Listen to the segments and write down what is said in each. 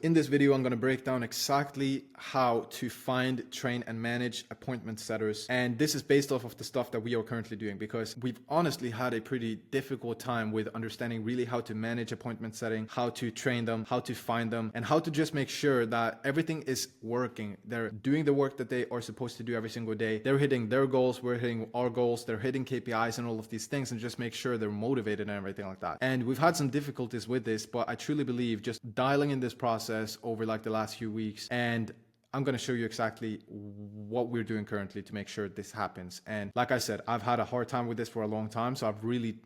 In this video, I'm going to break down exactly how to find, train, and manage appointment setters. And this is based off of the stuff that we are currently doing, because we've honestly had a pretty difficult time with understanding really how to manage appointment setting, how to train them, how to find them, and how to just make sure that everything is working. They're doing the work that they are supposed to do every single day. They're hitting their goals, we're hitting our goals, they're hitting KPIs and all of these things, and just make sure they're motivated and everything like that. And we've had some difficulties with this, but I truly believe just dialing in this process over like the last few weeks, and I'm going to show you exactly what we're doing currently to make sure this happens. And like I said, I've had a hard time with this for a long time. So I've really,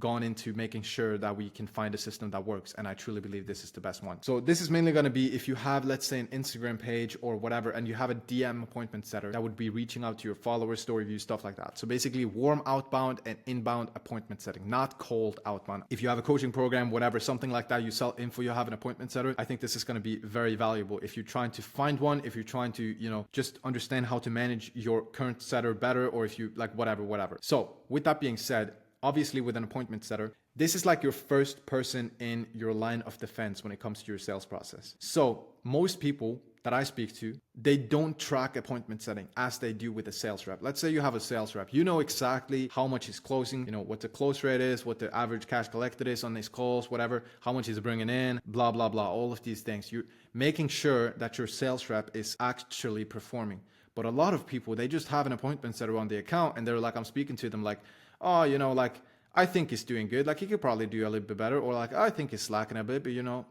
gone into making sure that we can find a system that works. And I truly believe this is the best one. So this is mainly going to be if you have, let's say, an Instagram page or whatever, and you have a DM appointment setter that would be reaching out to your followers, story views, stuff like that. So basically warm outbound and inbound appointment setting, not cold outbound. If you have a coaching program, whatever, something like that, you sell info, you have an appointment setter, I think this is going to be very valuable. If you're trying to find one, if you're trying to, just understand how to manage your current setter better, or if you like whatever. So with that being said, obviously with an appointment setter, this is like your first person in your line of defense when it comes to your sales process. So most people that I speak to, they don't track appointment setting as they do with a sales rep. Let's say you have a sales rep, you know exactly how much he's closing, what the close rate is, what the average cash collected is on his calls, whatever, how much he's bringing in, blah, blah, blah, all of these things. You're making sure that your sales rep is actually performing. But a lot of people, they just have an appointment setter on the account, and they're like, I'm speaking to them like, oh, I think he's doing good. Like, he could probably do a little bit better. Or like, I think he's slacking a bit, but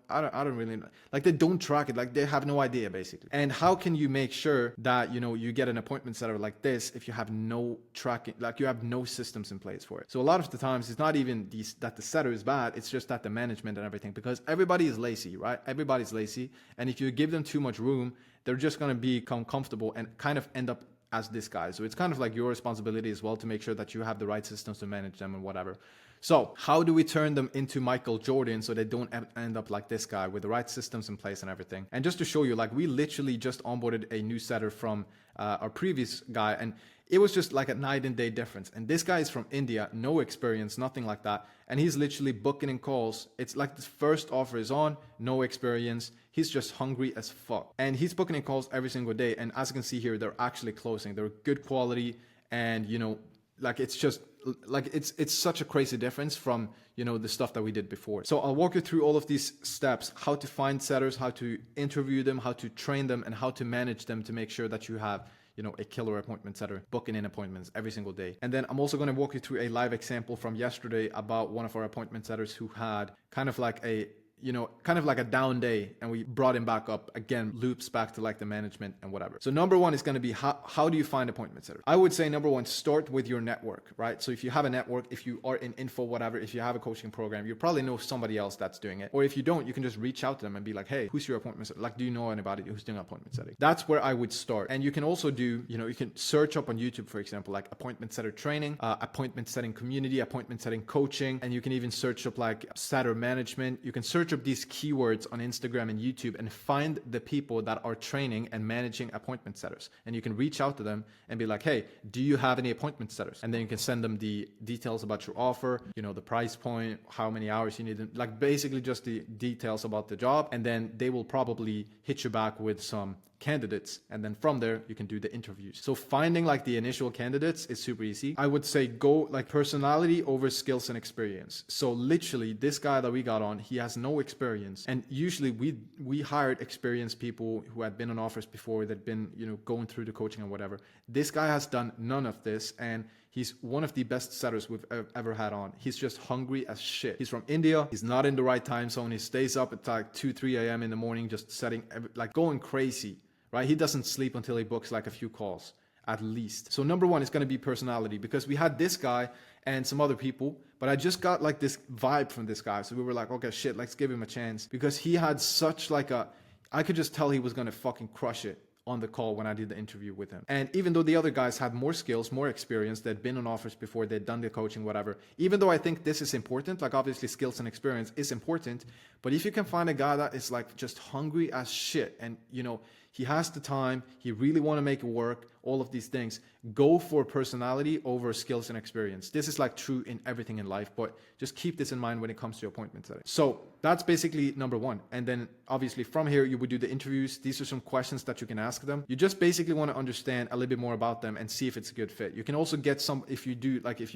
I don't really know. Like, they don't track it. Like, they have no idea basically. And how can you make sure that, you get an appointment setter like this if you have no tracking, like you have no systems in place for it? So a lot of the times it's not even that the setter is bad. It's just that the management and everything, because everybody is lazy, right? Everybody's lazy. And if you give them too much room, they're just going to become comfortable and kind of end up as this guy. So it's kind of like your responsibility as well to make sure that you have the right systems to manage them and whatever. So how do we turn them into Michael Jordan so they don't end up like this guy with the right systems in place and everything? And just to show you, like, we literally just onboarded a new setter from our previous guy, and it was just like a night and day difference. And this guy is from India, no experience, nothing like that. And he's literally booking in calls. It's like the first offer is on, no experience. He's just hungry as fuck. And he's booking in calls every single day. And as you can see here, they're actually closing. They're good quality. And, like, it's just like, it's such a crazy difference from, the stuff that we did before. So I'll walk you through all of these steps, how to find setters, how to interview them, how to train them, and how to manage them to make sure that you have a killer appointment setter booking in appointments every single day. And then I'm also going to walk you through a live example from yesterday about one of our appointment setters who had kind of like a down day, and we brought him back up again, loops back to like the management and whatever. So number one is going to be how do you find appointment setters? I would say number one, start with your network, right? So if you have a network, if you are in info, whatever, if you have a coaching program, you probably know somebody else that's doing it. Or if you don't, you can just reach out to them and be like, hey, who's your appointment setter? Like, do you know anybody who's doing appointment setting? That's where I would start. And you can also do, you can search up on YouTube, for example, like appointment setter training, appointment setting community, appointment setting coaching, and you can even search up like setter management. You can search up these keywords on Instagram and YouTube and find the people that are training and managing appointment setters. And you can reach out to them and be like, hey, do you have any appointment setters? And then you can send them the details about your offer, the price point, how many hours you need, like basically just the details about the job. And then they will probably hit you back with some candidates, and then from there you can do the interviews. So finding like the initial candidates is super easy. I would say go like personality over skills and experience. So literally this guy that we got on, he has no experience, and usually we hired experienced people who had been on offers before, that been going through the coaching and whatever. This guy has done none of this, and he's one of the best setters we've ever had on. He's just hungry as shit. He's from India. He's not in the right time zone. He stays up at like 2-3 a.m. in the morning, just setting, like going crazy, right? He doesn't sleep until he books like a few calls at least. So number one is going to be personality, because we had this guy and some other people, but I just got like this vibe from this guy. So we were like, okay, shit, let's give him a chance, because he had such like I could just tell he was going to fucking crush it on the call when I did the interview with him. And even though the other guys had more skills, more experience, they'd been on offers before, they'd done the coaching, whatever, even though I think this is important, like obviously skills and experience is important, But if you can find a guy that is like just hungry as shit, and he has the time, he really want to make it work, all of these things, go for personality over skills and experience. This is like true in everything in life, but just keep this in mind when it comes to appointment setting. So that's basically number one. And then obviously from here, you would do the interviews. These are some questions that you can ask them. You just basically want to understand a little bit more about them and see if it's a good fit. You can also get some, if you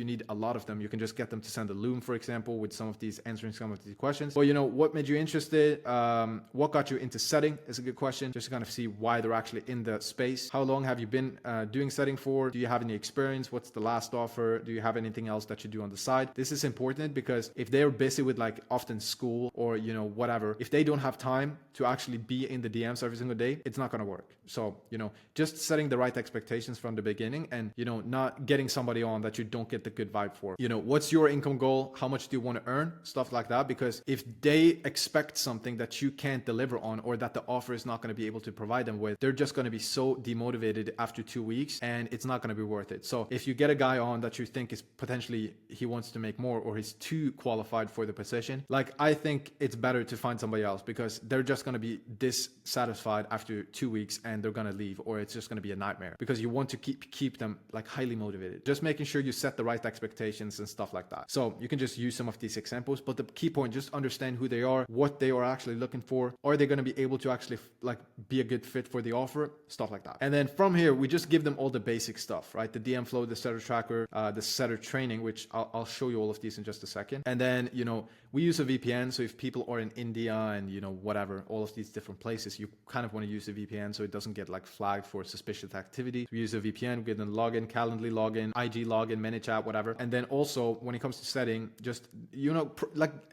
need a lot of them, you can just get them to send a Loom, for example, with some of these, answering some of these questions. But what made you interested? What got you into setting is a good question, just to kind of see why they're actually in the space. How long have you been doing setting for? Do you have any experience? What's the last offer? Do you have anything else that you do on the side? This is important because if they're busy with like often school or whatever, if they don't have time to actually be in the DMs every single day, it's not going to work. So just setting the right expectations from the beginning, and not getting somebody on that you don't get the good vibe for. What's your income goal? How much do you want to earn? Stuff like that. Because if they expect something that you can't deliver on, or that the offer is not going to be able to provide them with, they're just going to be so demotivated after 2 weeks, and it's not going to be worth it. So if you get a guy on that you think is potentially, he wants to make more, or he's too qualified for the position, like, I think it's better to find somebody else, because they're just going to be dissatisfied after 2 weeks and they're going to leave, or it's just going to be a nightmare, because you want to keep them like highly motivated. Just making sure you set the right expectations and stuff like that. So you can just use some of these examples, but the key point, just understand who they are, what they are actually looking for. Are they going to be able to actually like be a good fit for the offer? Stuff like that. And then from here, we just give them all the basic stuff, right? The DM flow, the setter tracker, the setter training, which I'll show you all of these in just a second. And then, we use a VPN. So if people are in India and, whatever, all of these different places, you kind of want to use a VPN so it doesn't get like flagged for suspicious activity. We use a VPN, we get them login, Calendly login, IG login, ManyChat, whatever. And then also when it comes to setting, just,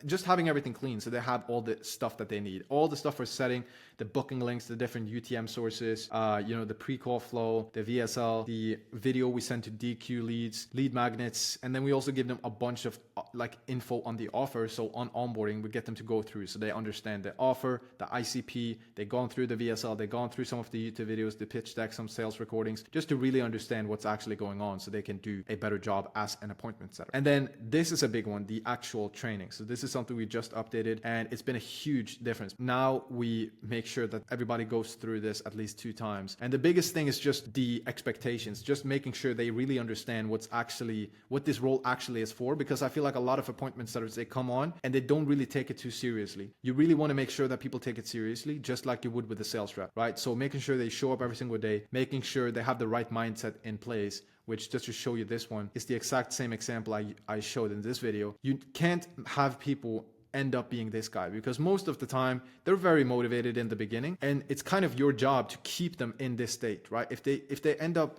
just having everything clean. So they have all the stuff that they need, all the stuff for setting, the booking links, the different UTM sources, the pre-call flow, the VSL, the video we send to DQ leads, lead magnets. And then we also give them a bunch of like info on the offer. So on onboarding, we get them to go through so they understand the offer, the ICP, they've gone through the VSL, they've gone through some of the YouTube videos, the pitch deck, some sales recordings, just to really understand what's actually going on so they can do a better job as an appointment setter. And then this is a big one, the actual training. So this is something we just updated, and it's been a huge difference. Now we make sure that everybody goes through this at least 2 times. And the biggest thing is just the expectations, just making sure they really understand what this role actually is for, because I feel like a lot of appointment setters, they come on and they don't really take it too seriously. You really want to make sure that people take it seriously, just like you would with a sales rep, right? So making sure they show up every single day, making sure they have the right mindset in place, which, just to show you this one, is the exact same example I showed in this video. You can't have people end up being this guy, because most of the time they're very motivated in the beginning, and it's kind of your job to keep them in this state, right? If they end up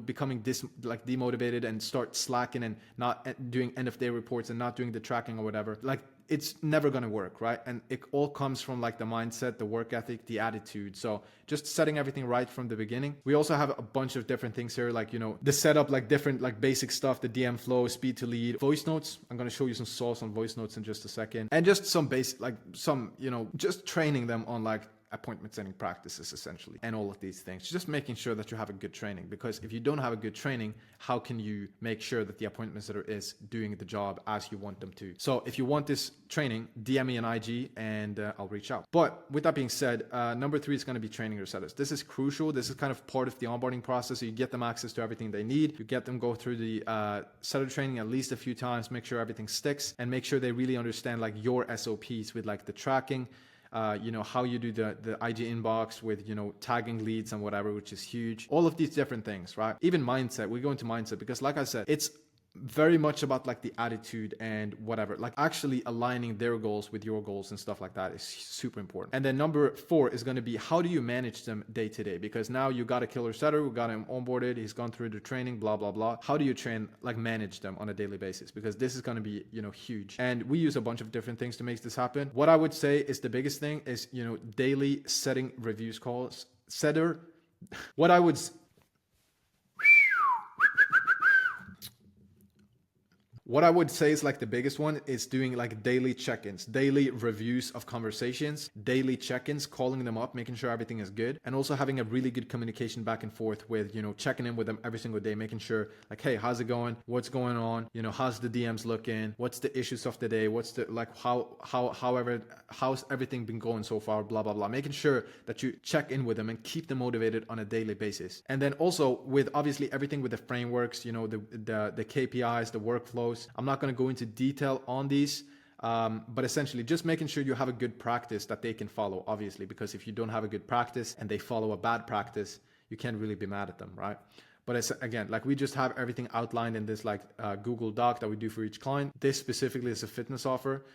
becoming demotivated and start slacking and not doing end of day reports and not doing the tracking or whatever, like, it's never going to work, right? And it all comes from like the mindset, the work ethic, the attitude. So just setting everything right from the beginning. We also have a bunch of different things here, like, the setup, like different, like basic stuff, the DM flow, speed to lead, voice notes. I'm going to show you some sauce on voice notes in just a second. And just some basic, like some, just training them on like appointment setting practices, essentially, and all of these things. Just making sure that you have a good training, because if you don't have a good training, how can you make sure that the appointment setter is doing the job as you want them to? So if you want this training, DM me an IG and I'll reach out. But with that being said, number 3 is going to be training your setters. This is crucial. This is kind of part of the onboarding process. So you get them access to everything they need. You get them go through the setter training at least a few times, make sure everything sticks, and make sure they really understand like your SOPs with like the tracking, how you do the IG inbox with, tagging leads and whatever, which is huge. All of these different things, right? Even mindset, we go into mindset, because like I said, it's very much about like the attitude and whatever, like actually aligning their goals with your goals and stuff like that is super important. And then number 4 is going to be, how do you manage them day to day? Because now you got a killer setter, we got him onboarded, he's gone through the training, blah, blah, blah. How do you manage them on a daily basis? Because this is going to be, huge. And we use a bunch of different things to make this happen. What I would say is the biggest thing is, daily setting reviews calls. What I would What I would say is like the biggest one is doing like daily check-ins, daily reviews of conversations, daily check-ins, calling them up, making sure everything is good, and also having a really good communication back and forth with, checking in with them every single day, making sure like, hey, how's it going? What's going on? How's the DMs looking? What's the issues of the day? What's the like how's everything been going so far? Blah blah blah. Making sure that you check in with them and keep them motivated on a daily basis. And then also with obviously everything with the frameworks, the KPIs, the workflows. I'm not going to go into detail on these. But essentially just making sure you have a good practice that they can follow, obviously, because if you don't have a good practice and they follow a bad practice, you can't really be mad at them, right? But it's, again, like we just have everything outlined in this like Google Doc that we do for each client. This specifically is a fitness offer.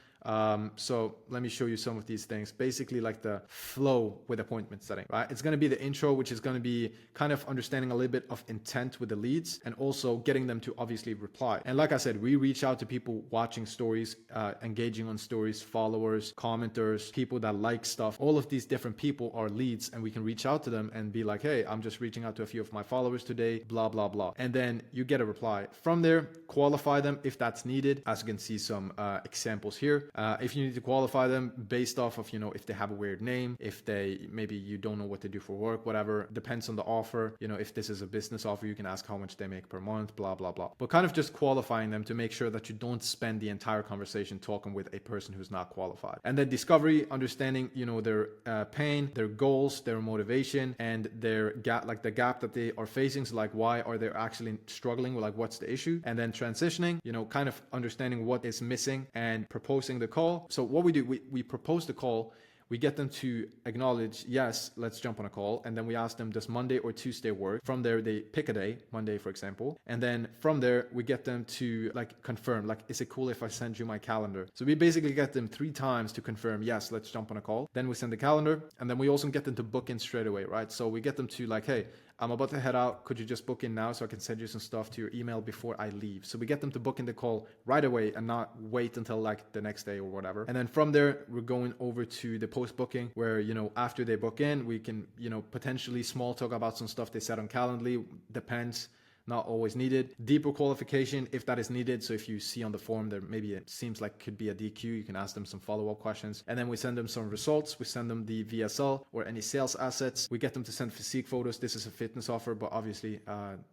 So let me show you some of these things. Basically like the flow with appointment setting, right? It's going to be the intro, which is going to be kind of understanding a little bit of intent with the leads and also getting them to obviously reply. And like I said, we reach out to people watching stories, engaging on stories, followers, commenters, people that like stuff. All of these different people are leads, and we can reach out to them and be like, hey, I'm just reaching out to a few of my followers today, blah, blah, blah. And then you get a reply. From there, qualify them if that's needed. As you can see some examples here. If you need to qualify them based off of, if they have a weird name, if maybe you don't know what they do for work, whatever, depends on the offer. If this is a business offer, you can ask how much they make per month, blah, blah, blah. But kind of just qualifying them to make sure that you don't spend the entire conversation talking with a person who's not qualified. And then discovery, understanding, their pain, their goals, their motivation, and their gap, like the gap that they are facing. So like, why are they actually struggling? Like, what's the issue? And then transitioning, kind of understanding what is missing and proposing the call. So what we do, we propose the call. We get them to acknowledge, yes, let's jump on a call. And then we ask them, does Monday or Tuesday work? From there, they pick a day, Monday, for example. And then from there, we get them to like confirm, like, is it cool if I send you my calendar? So we basically get them 3 times to confirm, yes, let's jump on a call. Then we send the calendar. And then we also get them to book in straight away, right? So we get them to like, hey, I'm about to head out. Could you just book in now so I can send you some stuff to your email before I leave? So we get them to book in the call right away and not wait until like the next day or whatever. And then from there, we're going over to the post booking where, after they book in, we can, potentially small talk about some stuff they said on Calendly. Depends. Not always needed. Deeper qualification if that is needed. So if you see on the form there maybe it seems like could be a DQ, you can ask them some follow-up questions. And then we send them some results. We send them the VSL or any sales assets. We get them to send physique photos. This is a fitness offer, but obviously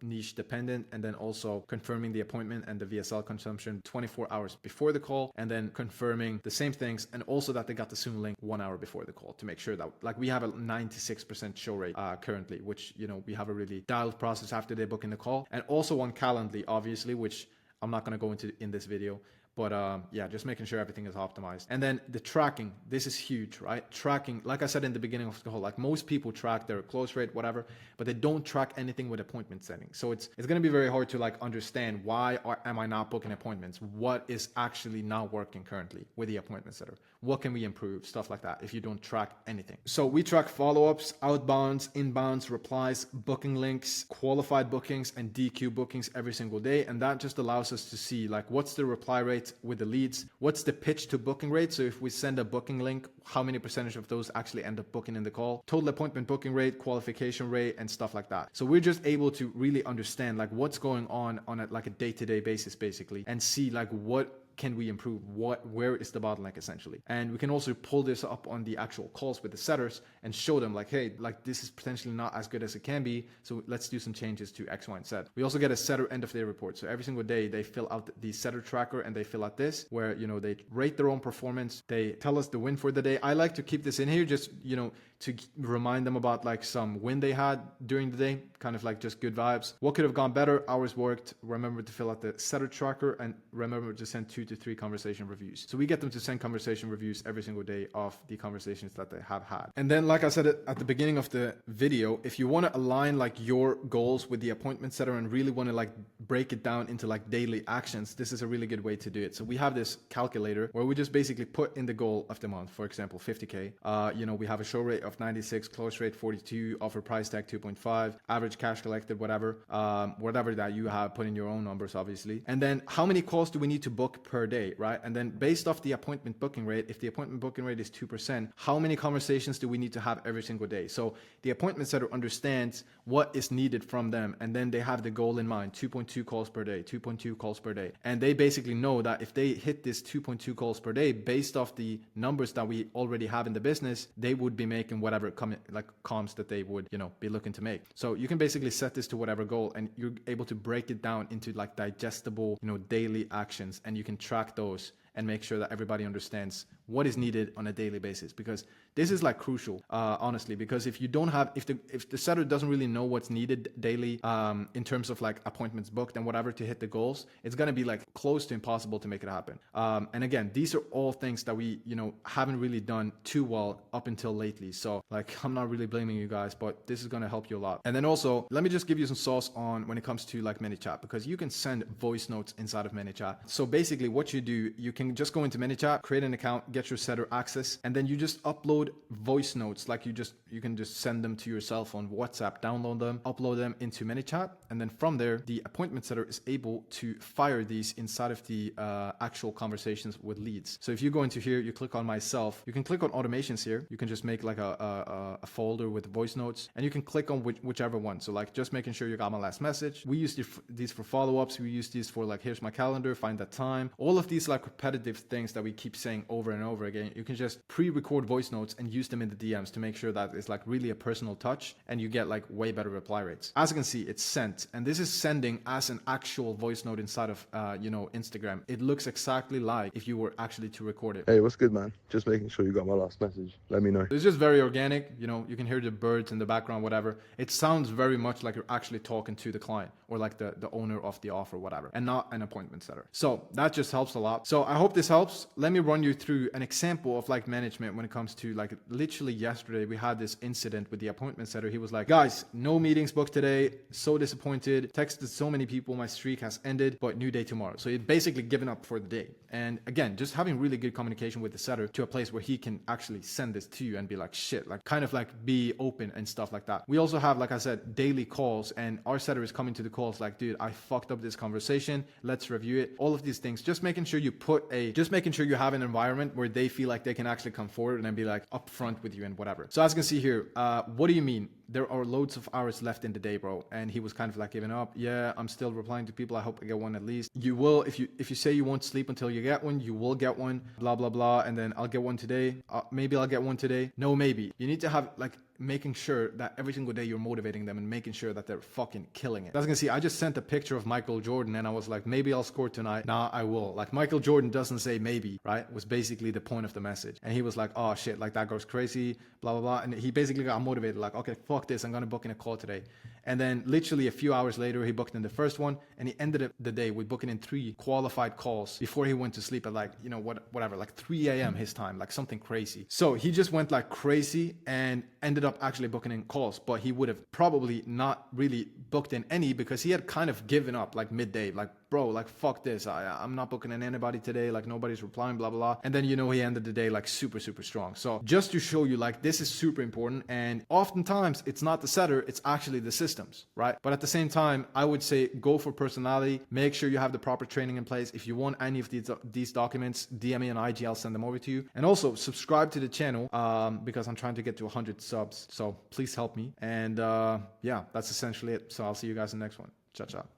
niche dependent. And then also confirming the appointment and the VSL consumption 24 hours before the call. And then confirming the same things and also that they got the Zoom link 1 hour before the call to make sure that like we have a 96% show rate currently, which, we have a really dialed process after they book in the call. And also on Calendly, obviously, which I'm not going to go into in this video. But yeah, just making sure everything is optimized. And then the tracking, this is huge, right? Tracking, like I said in the beginning of the whole, like most people track their close rate, whatever, but they don't track anything with appointment settings. So it's going to be very hard to like understand why am I not booking appointments? What is actually not working currently with the appointment setter? What can we improve? Stuff like that if you don't track anything. So we track follow-ups, outbounds, inbounds, replies, booking links, qualified bookings, and DQ bookings every single day. And that just allows us to see like what's the reply rate with the leads, what's the pitch to booking rate. So if we send a booking link, how many percentage of those actually end up booking in the call, total appointment booking rate, qualification rate, and stuff like that. So we're just able to really understand like what's going on like a day-to-day basis basically, and see like what can we improve, where is the bottleneck essentially. And we can also pull this up on the actual calls with the setters and show them like, hey, like this is potentially not as good as it can be, so let's do some changes to X, Y, and Z. We also get a setter end of day report. So every single day they fill out the setter tracker and they fill out this where, they rate their own performance. They tell us the win for the day. I like to keep this in here just, to remind them about like some win they had during the day, kind of like just good vibes. What could have gone better? Hours worked. Remember to fill out the setter tracker and remember to send 2 to 3 conversation reviews. So we get them to send conversation reviews every single day of the conversations that they have had. And then, like I said at the beginning of the video, if you want to align like your goals with the appointment setter and really want to like break it down into like daily actions, this is a really good way to do it. So we have this calculator where we just basically put in the goal of the month, for example, 50K. We have a show rate of 96, close rate 42, offer price tag 2.5, average cash collected, whatever, whatever that you have, put in your own numbers, obviously. And then how many calls do we need to book per day, right? And then based off the appointment booking rate, if the appointment booking rate is 2%, how many conversations do we need to have every single day? So the appointment setter understands what is needed from them, and then they have the goal in mind, 2.2 calls per day, 2.2 calls per day. And they basically know that if they hit this 2.2 calls per day based off the numbers that we already have in the business, they would be making whatever comms that they would, be looking to make. So you can basically set this to whatever goal, and you're able to break it down into like digestible, daily actions, and you can track those and make sure that everybody understands what is needed on a daily basis, because this is like crucial, honestly, because if you don't have, if the setter doesn't really know what's needed daily, in terms of like appointments booked and whatever to hit the goals, it's going to be like close to impossible to make it happen. And again, these are all things that we, haven't really done too well up until lately. So like, I'm not really blaming you guys, but this is going to help you a lot. And then also, let me just give you some sauce on when it comes to like ManyChat, because you can send voice notes inside of ManyChat. So basically what you do, you can just go into ManyChat, create an account, get your setter access, and then you just upload voice notes. Like you can just send them to yourself on WhatsApp, download them, upload them into ManyChat, and then from there the appointment setter is able to fire these inside of the actual conversations with leads. So if you go into here, you click on myself, you can click on automations here, you can just make like a folder with voice notes, and you can click on whichever one. So like just making sure you got my last message. We use these for follow-ups, we use these for like, here's my calendar, find that time, all of these like repetitive things that we keep saying over and over again. You can just pre-record voice notes and use them in the DMs to make sure that it's like really a personal touch, and you get like way better reply rates. As you can see, it's sent, and this is sending as an actual voice note inside of Instagram. It looks exactly like if you were actually to record it. Hey, what's good, man? Just making sure you got my last message. Let me know. It's just very organic. You can hear the birds in the background, whatever. It sounds very much like you're actually talking to the client or like the owner of the offer, whatever, and not an appointment setter. So that just helps a lot. So I hope this helps. Let me run you through an example of like management when it comes to like, literally yesterday we had this incident with the appointment setter. He was like, guys, no meetings booked today, so disappointed, texted so many people, my streak has ended, but new day tomorrow. So he'd basically given up for the day. And again, just having really good communication with the setter to a place where he can actually send this to you and be like, shit, like kind of like be open and stuff like that. We also have, like I said, daily calls, and our setter is coming to the calls like, dude, I fucked up this conversation, let's review it. All of these things, just making sure you have an environment where they feel like they can actually come forward and be like upfront with you and whatever. So as you can see here, what do you mean? There are loads of hours left in the day, bro. And he was kind of like giving up. Yeah, I'm still replying to people. I hope I get one at least. You will, if you say you won't sleep until you get one, you will get one, blah, blah, blah. And then I'll get one today. Maybe I'll get one today. No, maybe. You need to have like making sure that every single day you're motivating them and making sure that they're fucking killing it. As you can see, I just sent a picture of Michael Jordan and I was like, maybe I'll score tonight. Nah, I will. Like Michael Jordan doesn't say maybe, right? Was basically the point of the message. And he was like, oh shit, like that goes crazy, blah, blah, blah. And he basically got motivated like, okay, fuck this. I'm going to book in a call today. And then literally a few hours later, he booked in the first one, and he ended the day with booking in 3 qualified calls before he went to sleep at like, whatever, like 3 a.m. his time, like something crazy. So he just went like crazy and ended up actually booking in calls, but he would have probably not really booked in any because he had kind of given up like midday, like, bro, like fuck this, I'm not booking in anybody today, like nobody's replying, blah, blah, blah. And then, he ended the day like super, super strong. So just to show you, like, this is super important, and oftentimes it's not the setter, it's actually the systems, right? But at the same time, I would say go for personality, make sure you have the proper training in place. If you want any of these documents, DM me on IG, I'll send them over to you. And also subscribe to the channel because I'm trying to get to 100 subs, so please help me. And yeah, that's essentially it. So I'll see you guys in the next one. Ciao, ciao.